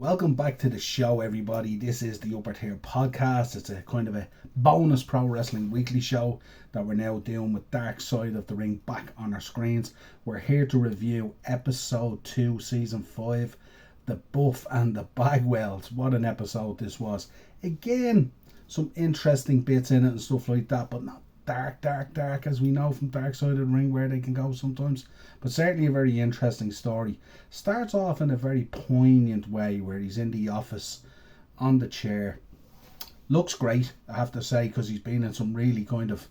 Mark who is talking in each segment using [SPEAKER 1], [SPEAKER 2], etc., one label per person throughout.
[SPEAKER 1] Welcome back to the show, everybody. This is the Upper Tier Podcast. It's a kind of a bonus pro wrestling weekly show that we're now doing with Dark Side of the Ring back on our screens. We're here to review episode 2, season 5, The Buff and the Bagwells. What an episode this was. Again, some interesting bits in it and stuff like that, but not dark as we know from Dark Side of the Ring where they can go sometimes, but certainly a very interesting story. Starts off in a very poignant way where he's in the office on the chair. Looks great, I have to say, because he's been in some really kind of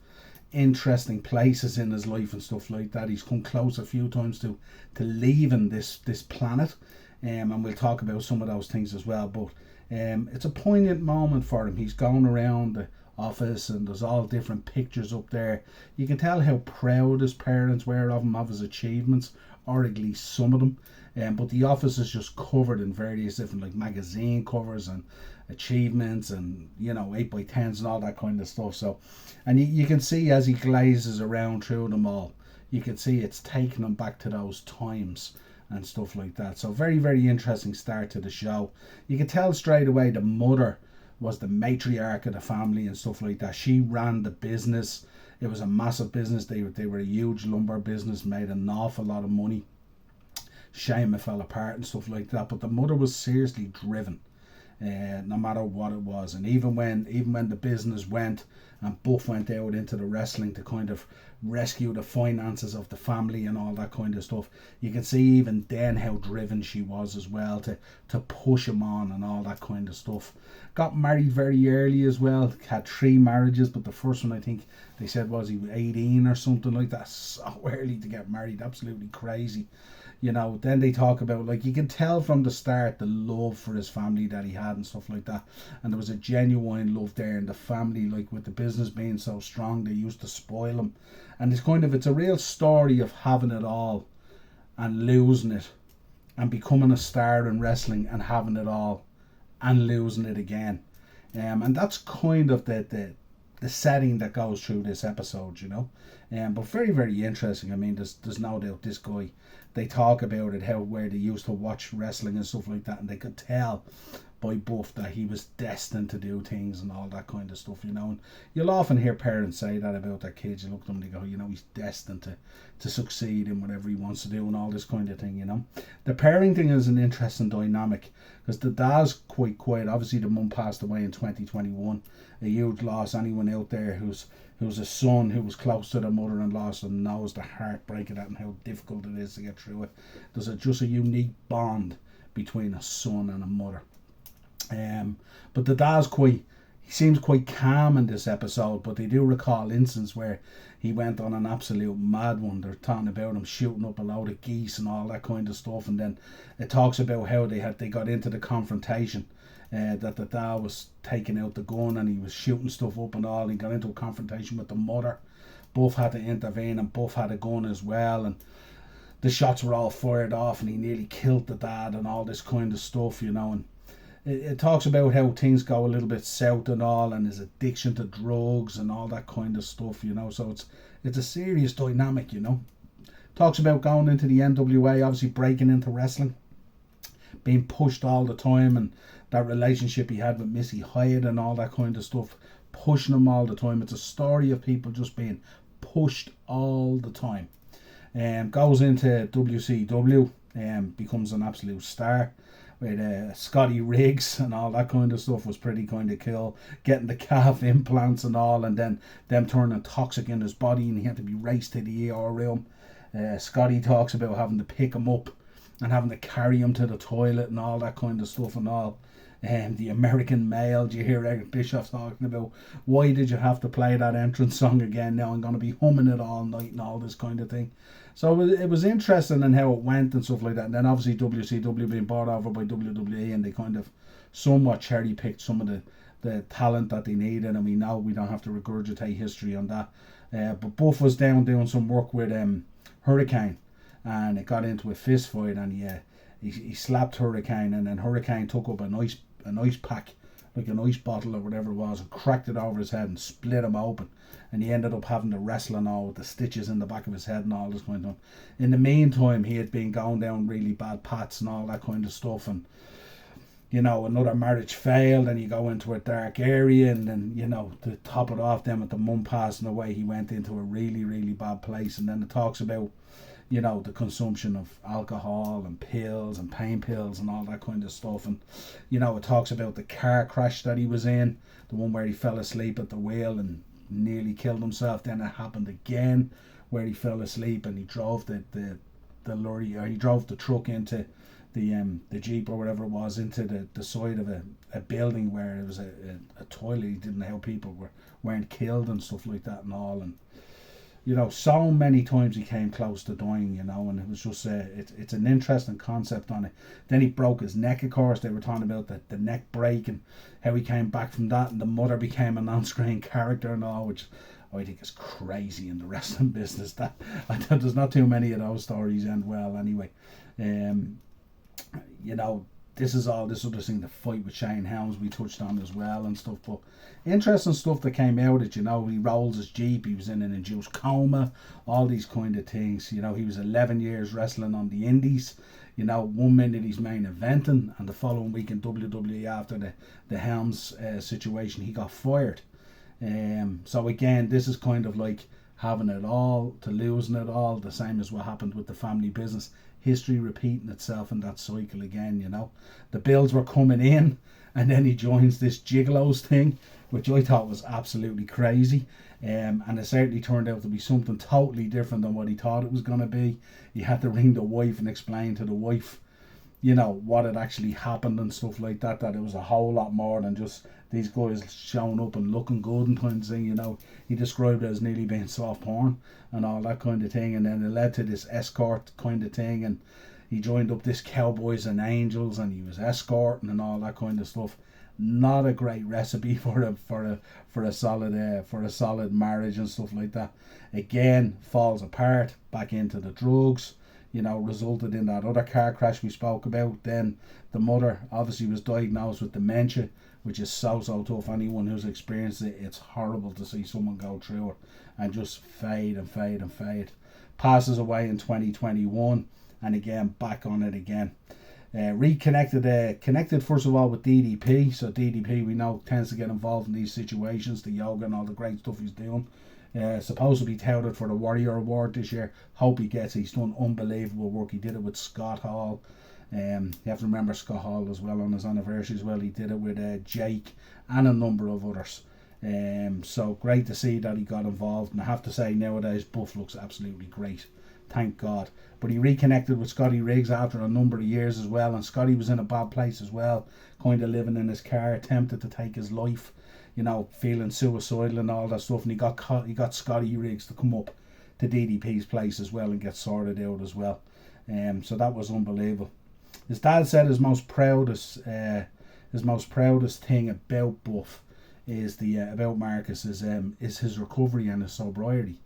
[SPEAKER 1] interesting places in his life and stuff like that. He's come close a few times to leaving this planet, and we'll talk about some of those things as well, but it's a poignant moment for him. He's going around the office and there's all different pictures up there. You can tell how proud his parents were of him, of his achievements, or at least some of them. But the office is just covered in various different like magazine covers and achievements and 8x10s and all that kind of stuff. So, and you can see as he glazes around through them all, you can see it's taking him back to those times and stuff like that. So very, very interesting start to the show. You can tell straight away the mother was the matriarch of the family and stuff like that. She ran the business. It was a massive business. They were a huge lumber business, made an awful lot of money. Shame it fell apart and stuff like that. But the mother was seriously driven, no matter what it was. And even when the business went and Buff went out into the wrestling to kind of rescue the finances of the family and all that kind of stuff, you can see even then how driven she was as well to push him on and all that kind of stuff. Got married very early as well, had 3 marriages, but the first one I think they said was he was 18 or something like that. So early to get married, absolutely crazy. Then they talk about, like, you can tell from the start the love for his family that he had and stuff like that, and there was a genuine love there in the family. Like, with the business being so strong, they used to spoil him, and it's a real story of having it all and losing it, and becoming a star in wrestling and having it all and losing it again. And that's kind of the setting that goes through this episode, but very, very interesting. I mean, there's no doubt this guy, they talk about it, where they used to watch wrestling and stuff like that, and they could tell by Buff that he was destined to do things and all that kind of stuff, and you'll often hear parents say that about their kids. You look at them and they go, he's destined to succeed in whatever he wants to do and all this kind of thing. The parenting is an interesting dynamic because the dad's quite quiet. Obviously the mum passed away in 2021, a huge loss. Anyone out there who's a son who was close to their mother and lost them knows the heartbreak of that and how difficult it is to get through it. There's just a unique bond between a son and a mother. But the dad's he seems quite calm in this episode, but they do recall instances where he went on an absolute mad one. They're talking about him shooting up a load of geese and all that kind of stuff, and then it talks about how they got into the confrontation, that the dad was taking out the gun and he was shooting stuff up and all. He got into a confrontation with the mother. Buff had to intervene, and Buff had a gun as well, and the shots were all fired off and he nearly killed the dad and all this kind of stuff, and it talks about how things go a little bit south and all, and his addiction to drugs and all that kind of stuff, so it's a serious dynamic. Talks about going into the NWA, obviously breaking into wrestling, being pushed all the time, and that relationship he had with Missy Hyatt and all that kind of stuff, pushing him all the time. It's a story of people just being pushed all the time. Goes into WCW and becomes an absolute star with Scotty Riggs and all that kind of stuff. Was pretty kind of cool, getting the calf implants and all, and then them turning toxic in his body and he had to be raced to the ER room. Scotty talks about having to pick him up and having to carry him to the toilet and all that kind of stuff and all. The American Male, do you hear Eric Bischoff talking about why did you have to play that entrance song again? Now I'm going to be humming it all night and all this kind of thing. So it was interesting in how it went and stuff like that. And then obviously WCW being bought over by WWE, and they kind of somewhat cherry picked some of the talent that they needed, and we know we don't have to regurgitate history on that. But Buff was down doing some work with Hurricane, and it got into a fist fight, and he slapped Hurricane, and then Hurricane took up an ice pack, like an ice bottle or whatever it was, and cracked it over his head and split him open, and he ended up having to wrestle and all with the stitches in the back of his head and all this kind of stuff. In the meantime, he had been going down really bad paths and all that kind of stuff, and another marriage failed, and you go into a dark area, and then, to top it off, then with the mum passing away, he went into a really, really bad place. And then it talks about, the consumption of alcohol and pills and pain pills and all that kind of stuff. And, it talks about the car crash that he was in, the one where he fell asleep at the wheel and nearly killed himself. Then it happened again where he fell asleep and he drove the lorry, or he drove the truck into the Jeep or whatever it was, into the side of a building where it was a toilet. He didn't know how people weren't killed and stuff like that and all. And so many times he came close to dying, and it was just it's an interesting concept on it. Then he broke his neck, of course. They were talking about the neck break and how he came back from that, and the mother became an on-screen character and all, which I think is crazy in the wrestling business. That there's not too many of those stories end well anyway. This is all this other thing, the fight with Shane Helms we touched on as well and stuff. But interesting stuff that came out of it. He rolls his Jeep, he was in an induced coma, all these kind of things. He was 11 years wrestling on the indies. 1 minute he's main eventing, and the following week in WWE, after the Helms situation, he got fired. So again, this is kind of like having it all to losing it all, the same as what happened with the family business. History repeating itself in that cycle again. The bills were coming in, and then he joins this gigolos thing, which I thought was absolutely crazy. And it certainly turned out to be something totally different than what he thought it was going to be. He had to ring the wife and explain to the wife, what had actually happened and stuff like that, that it was a whole lot more than just these guys showing up and looking good and kind of thing. He described it as nearly being soft porn and all that kind of thing. And then it led to this escort kind of thing, and he joined up this Cowboys and Angels, and he was escorting and all that kind of stuff. Not a great recipe for a solid marriage and stuff like that. Again, falls apart, back into the drugs. Resulted in that other car crash we spoke about. Then the mother obviously was diagnosed with dementia, which is so tough. Anyone who's experienced it, it's horrible to see someone go through it and just fade and fade and fade. Passes away in 2021, and again back on it again. Connected first of all with DDP. So DDP, we know, tends to get involved in these situations, the yoga and all the great stuff he's doing. Supposed to be touted for the Warrior Award this year. Hope he gets it. He's done unbelievable work. He did it with Scott Hall. You have to remember Scott Hall as well on his anniversary as well. He did it with Jake and a number of others. So great to see that he got involved. And I have to say, nowadays Buff looks absolutely great. Thank God. But he reconnected with Scotty Riggs after a number of years as well. And Scotty was in a bad place as well, kind of living in his car, attempted to take his life. Feeling suicidal and all that stuff, and he got Scotty Riggs to come up to DDP's place as well and get sorted out as well. So that was unbelievable. His dad said his most proudest thing about Buff is about Marcus is his recovery and his sobriety,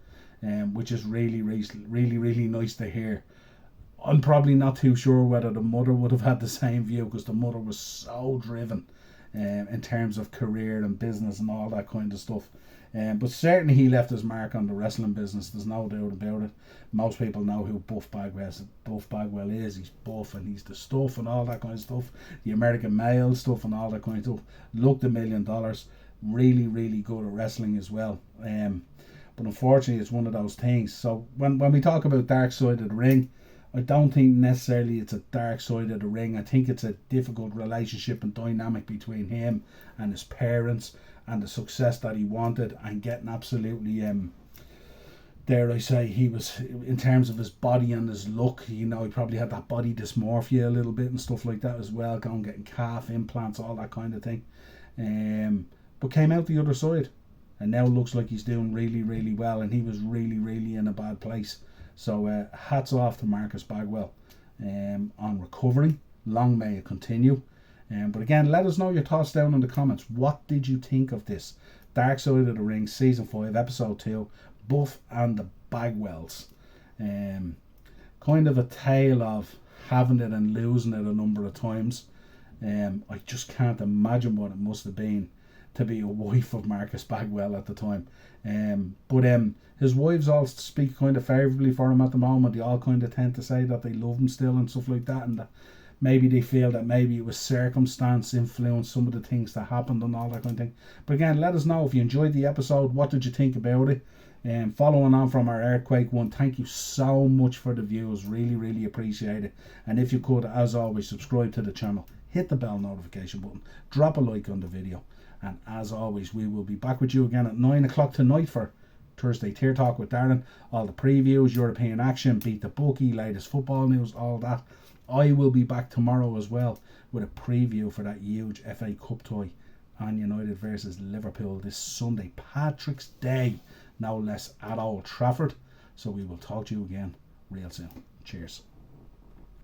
[SPEAKER 1] which is really nice to hear. I'm probably not too sure whether the mother would have had the same view, because the mother was so driven in terms of career and business and all that kind of stuff. But certainly he left his mark on the wrestling business, there's no doubt about it. Most people know who Buff Bagwell is. He's buff and he's the stuff and all that kind of stuff. The American male stuff and all that kind of stuff. Looked $1 million. Really good at wrestling as well. But unfortunately it's one of those things. So when we talk about dark side of the ring, I don't think necessarily it's a dark side of the ring. I think it's a difficult relationship and dynamic between him and his parents, and the success that he wanted, and getting absolutely, dare I say, he was, in terms of his body and his look, he probably had that body dysmorphia a little bit and stuff like that as well, getting calf implants, all that kind of thing. But came out the other side, and now looks like he's doing really well, and he was really in a bad place. So hats off to Marcus Bagwell on recovery. Long may it continue. But again, let us know your thoughts down in the comments. What did you think of this Dark Side of the Ring Season 5 Episode 2, Buff and the Bagwells? Kind of a tale of having it and losing it a number of times. I just can't imagine what it must have been to be a wife of Marcus Bagwell at the time. But his wives all speak kind of favourably for him at the moment. They all kind of tend to say that they love him still and stuff like that, and that maybe they feel that maybe it was circumstance influenced some of the things that happened and all that kind of thing. But again, let us know if you enjoyed the episode. What did you think about it? And following on from our earthquake one, thank you so much for the views. Really appreciate it. And if you could, as always, subscribe to the channel, hit the bell notification button, drop a like on the video. And as always, we will be back with you again at 9 o'clock tonight for Thursday Tier Talk with Darren. All the previews, European action, beat the bookie, latest football news, all that. I will be back tomorrow as well with a preview for that huge FA Cup tie, Man United versus Liverpool this Sunday, Patrick's Day, no less, at Old Trafford. So we will talk to you again real soon. Cheers.